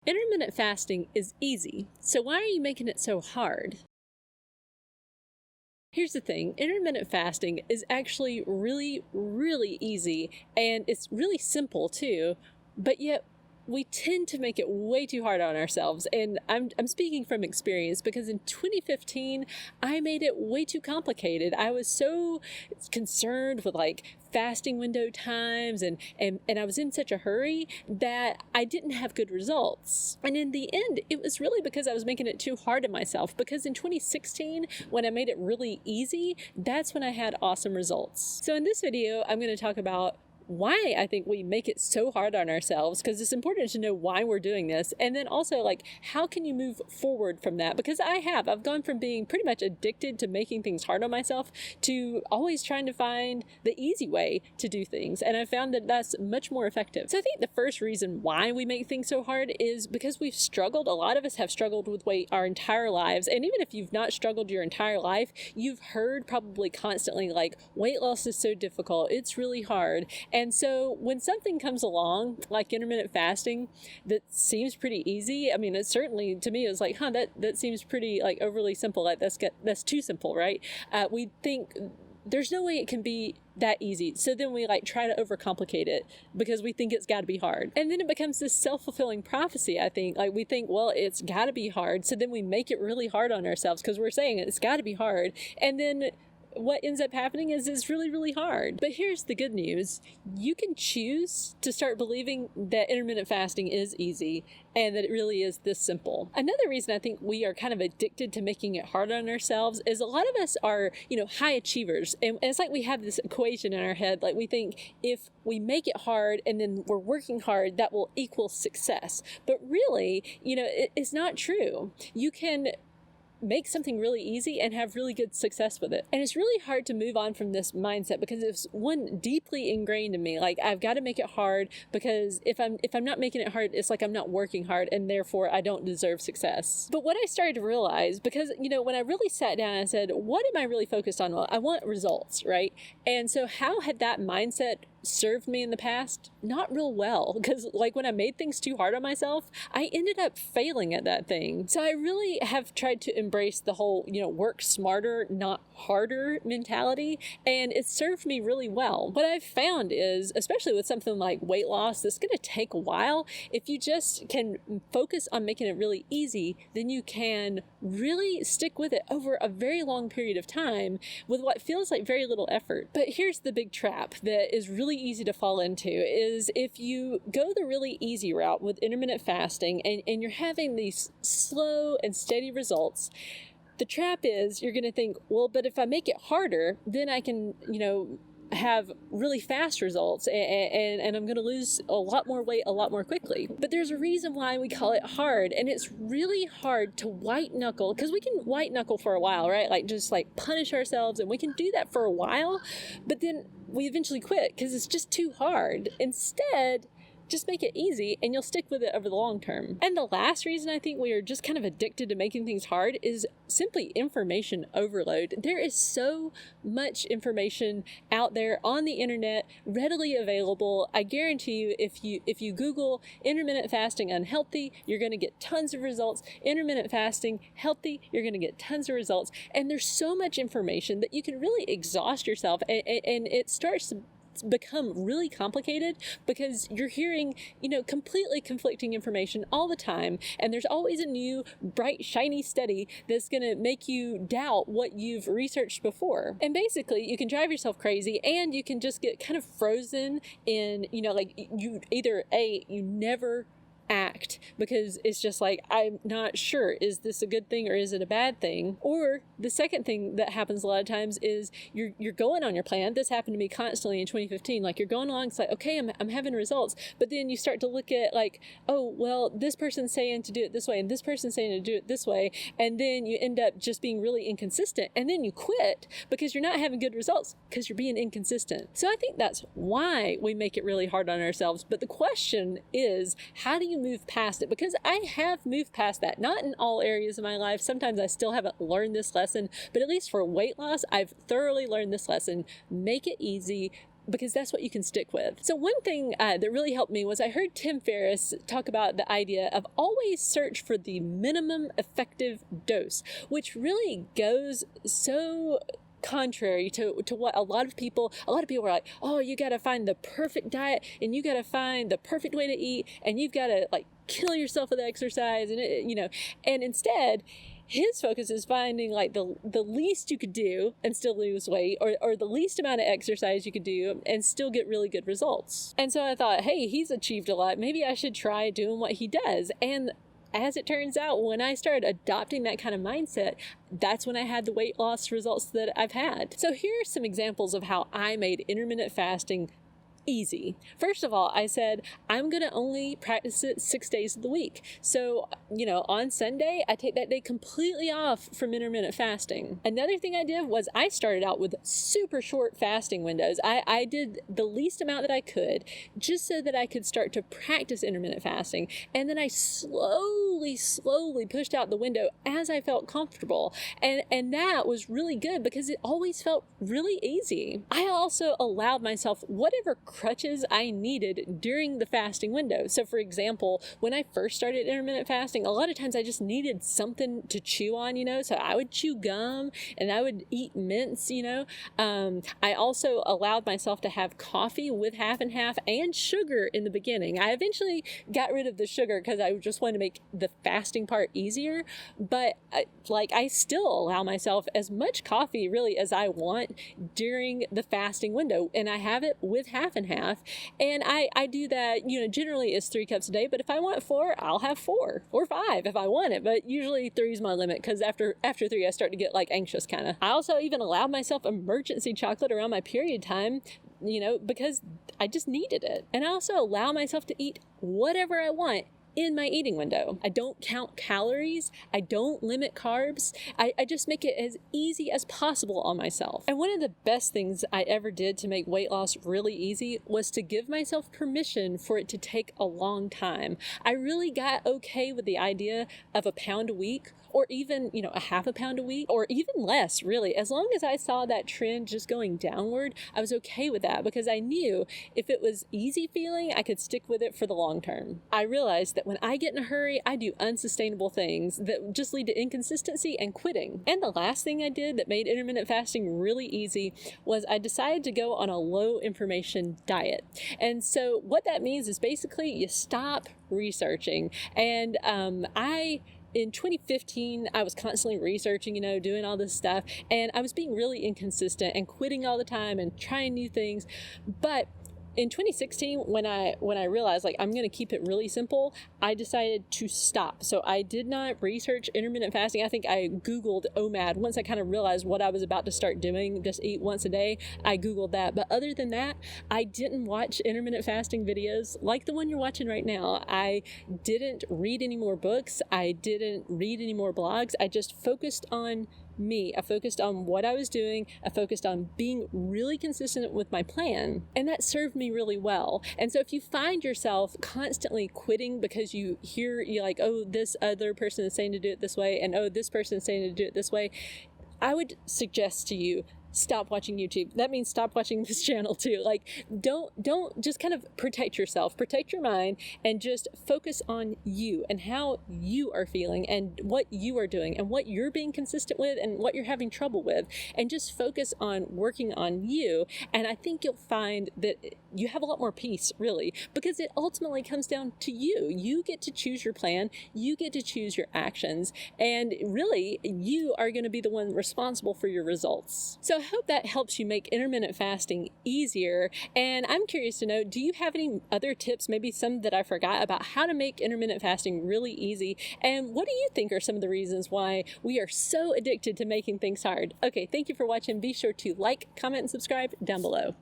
Intermittent fasting is easy, so why are you making it so hard? Here's the thing, intermittent fasting is actually really easy, and it's really simple too, but yet we tend to make it way too hard on ourselves. And I'm speaking from experience because in 2015, I made it way too complicated. I was so concerned with fasting window times and I was in such a hurry that I didn't have good results. And in the end, it was really because I was making it too hard on myself, because in 2016, when I made it really easy, that's when I had awesome results. So in this video, I'm going to talk about why I think we make it so hard on ourselves, because it's important to know why we're doing this, and then also how can you move forward from that, because I've gone from being pretty much addicted to making things hard on myself to always trying to find the easy way to do things, and I found that that's much more effective. So I think the first reason why we make things so hard is because we've struggled. A lot of us have struggled with weight our entire lives, and even if you've not struggled your entire life, you've heard probably constantly weight loss is so difficult, it's really hard. And so when something comes along like intermittent fasting that seems pretty easy, I mean, it certainly to me is that seems pretty overly simple. That's too simple, right? We think there's no way it can be that easy. So then we try to overcomplicate it because we think it's got to be hard. And then it becomes this self-fulfilling prophecy, I think. We think, well, it's got to be hard. So then we make it really hard on ourselves because we're saying it's got to be hard. And then what ends up happening is it's really hard. But here's the good news. You can choose to start believing that intermittent fasting is easy and that it really is this simple. Another reason I think we are kind of addicted to making it hard on ourselves is a lot of us are, high achievers. And it's like we have this equation in our head. We think if we make it hard and then we're working hard, that will equal success. But really, it's not true. You can make something really easy and have really good success with it. And it's really hard to move on from this mindset because it's one deeply ingrained in me. I've got to make it hard because if I'm not making it hard, it's like I'm not working hard and therefore I don't deserve success. But what I started to realize, because when I really sat down and I said, what am I really focused on? Well, I want results, right? And so how had that mindset served me in the past? Not real well, because when I made things too hard on myself, I ended up failing at that thing. So I really have tried to embrace the whole, work smarter, not harder mentality, and it served me really well. What I've found is, especially with something like weight loss, that's going to take a while. If you just can focus on making it really easy, then you can really stick with it over a very long period of time with what feels like very little effort. But here's the big trap that is really easy to fall into, is if you go the really easy route with intermittent fasting and you're having these slow and steady results, the trap is you're going to think, well, but if I make it harder, then I can, have really fast results and I'm going to lose a lot more weight a lot more quickly. But there's a reason why we call it hard, and it's really hard to white knuckle, because we can white knuckle for a while, right? Just punish ourselves, and we can do that for a while, but then we eventually quit because it's just too hard. Instead, just make it easy and you'll stick with it over the long term. And the last reason I think we are just kind of addicted to making things hard is simply information overload. There is so much information out there on the internet, readily available. I guarantee you, if you Google intermittent fasting unhealthy, you're going to get tons of results. Intermittent fasting healthy, you're going to get tons of results. And there's so much information that you can really exhaust yourself, and it starts to become really complicated because you're hearing, completely conflicting information all the time. And there's always a new, bright, shiny study that's going to make you doubt what you've researched before. And basically, you can drive yourself crazy, and you can just get kind of frozen in, you either you never act because it's just I'm not sure, is this a good thing or is it a bad thing? Or the second thing that happens a lot of times is you're going on your plan. This happened to me constantly in 2015. You're going along, it's okay, I'm having results, but then you start to look at oh, well, this person's saying to do it this way and this person's saying to do it this way, and then you end up just being really inconsistent, and then you quit because you're not having good results because you're being inconsistent. So I think that's why we make it really hard on ourselves. But the question is, how do you move past it? Because I have moved past that, not in all areas of my life. Sometimes I still haven't learned this lesson, but at least for weight loss, I've thoroughly learned this lesson. Make it easy. because that's what you can stick with. So one thing that really helped me was I heard Tim Ferriss talk about the idea of always search for the minimum effective dose, which really goes so contrary to what a lot of people are like, oh, you got to find the perfect diet and you got to find the perfect way to eat and you've got to like kill yourself with exercise and and instead his focus is finding like the least you could do and still lose weight, or the least amount of exercise you could do and still get really good results. And so I thought, hey, he's achieved a lot. Maybe I should try doing what he does. And as it turns out, when I started adopting that kind of mindset, that's when I had the weight loss results that I've had. So here are some examples of how I made intermittent fasting easy. First of all, I said, I'm going to only practice it 6 days of the week. So, on Sunday, I take that day completely off from intermittent fasting. Another thing I did was I started out with super short fasting windows. I did the least amount that I could just so that I could start to practice intermittent fasting. And then I slowly pushed out the window as I felt comfortable. And that was really good because it always felt really easy. I also allowed myself whatever crutches I needed during the fasting window. So for example, when I first started intermittent fasting, a lot of times I just needed something to chew on, so I would chew gum and I would eat mints, I also allowed myself to have coffee with half and half and sugar in the beginning. I eventually got rid of the sugar because I just wanted to make the fasting part easier, but I still allow myself as much coffee really as I want during the fasting window, and I have it with half and half, and I do that, generally it's 3 cups a day, but if I want 4, I'll have 4 or 5 if I want it, but usually 3 is my limit because after 3 I start to get anxious kind of. I also even allowed myself emergency chocolate around my period time, because I just needed it. And I also allow myself to eat whatever I want in my eating window. I don't count calories. I don't limit carbs. I just make it as easy as possible on myself. And one of the best things I ever did to make weight loss really easy was to give myself permission for it to take a long time. I really got okay with the idea of a pound a week, or even, a half a pound a week, or even less, really. As long as I saw that trend just going downward, I was okay with that because I knew if it was easy feeling, I could stick with it for the long term. I realized that when I get in a hurry, I do unsustainable things that just lead to inconsistency and quitting. And the last thing I did that made intermittent fasting really easy was I decided to go on a low information diet. And so what that means is basically you stop researching. And in 2015, I was constantly researching, doing all this stuff, and I was being really inconsistent and quitting all the time and trying new things. But in 2016, when I realized I'm going to keep it really simple, I decided to stop. So I did not research intermittent fasting. I think I Googled OMAD. Once I kind of realized what I was about to start doing, just eat once a day, I Googled that. But other than that, I didn't watch intermittent fasting videos like the one you're watching right now. I didn't read any more books. I didn't read any more blogs. I just focused on me. I focused on what I was doing. I focused on being really consistent with my plan, and that served me really well. And so if you find yourself constantly quitting because you're like, oh, this other person is saying to do it this way, and oh, this person is saying to do it this way, I would suggest to you, stop watching YouTube. That means stop watching this channel too. Don't just kind of protect yourself, protect your mind, and just focus on you and how you are feeling and what you are doing and what you're being consistent with and what you're having trouble with, and just focus on working on you. And I think you'll find that you have a lot more peace, really, because it ultimately comes down to you. You get to choose your plan. You get to choose your actions. And really, you are going to be the one responsible for your results. So I hope that helps you make intermittent fasting easier. And I'm curious to know, do you have any other tips, maybe some that I forgot, about how to make intermittent fasting really easy? And what do you think are some of the reasons why we are so addicted to making things hard? Okay, thank you for watching. Be sure to like, comment, and subscribe down below.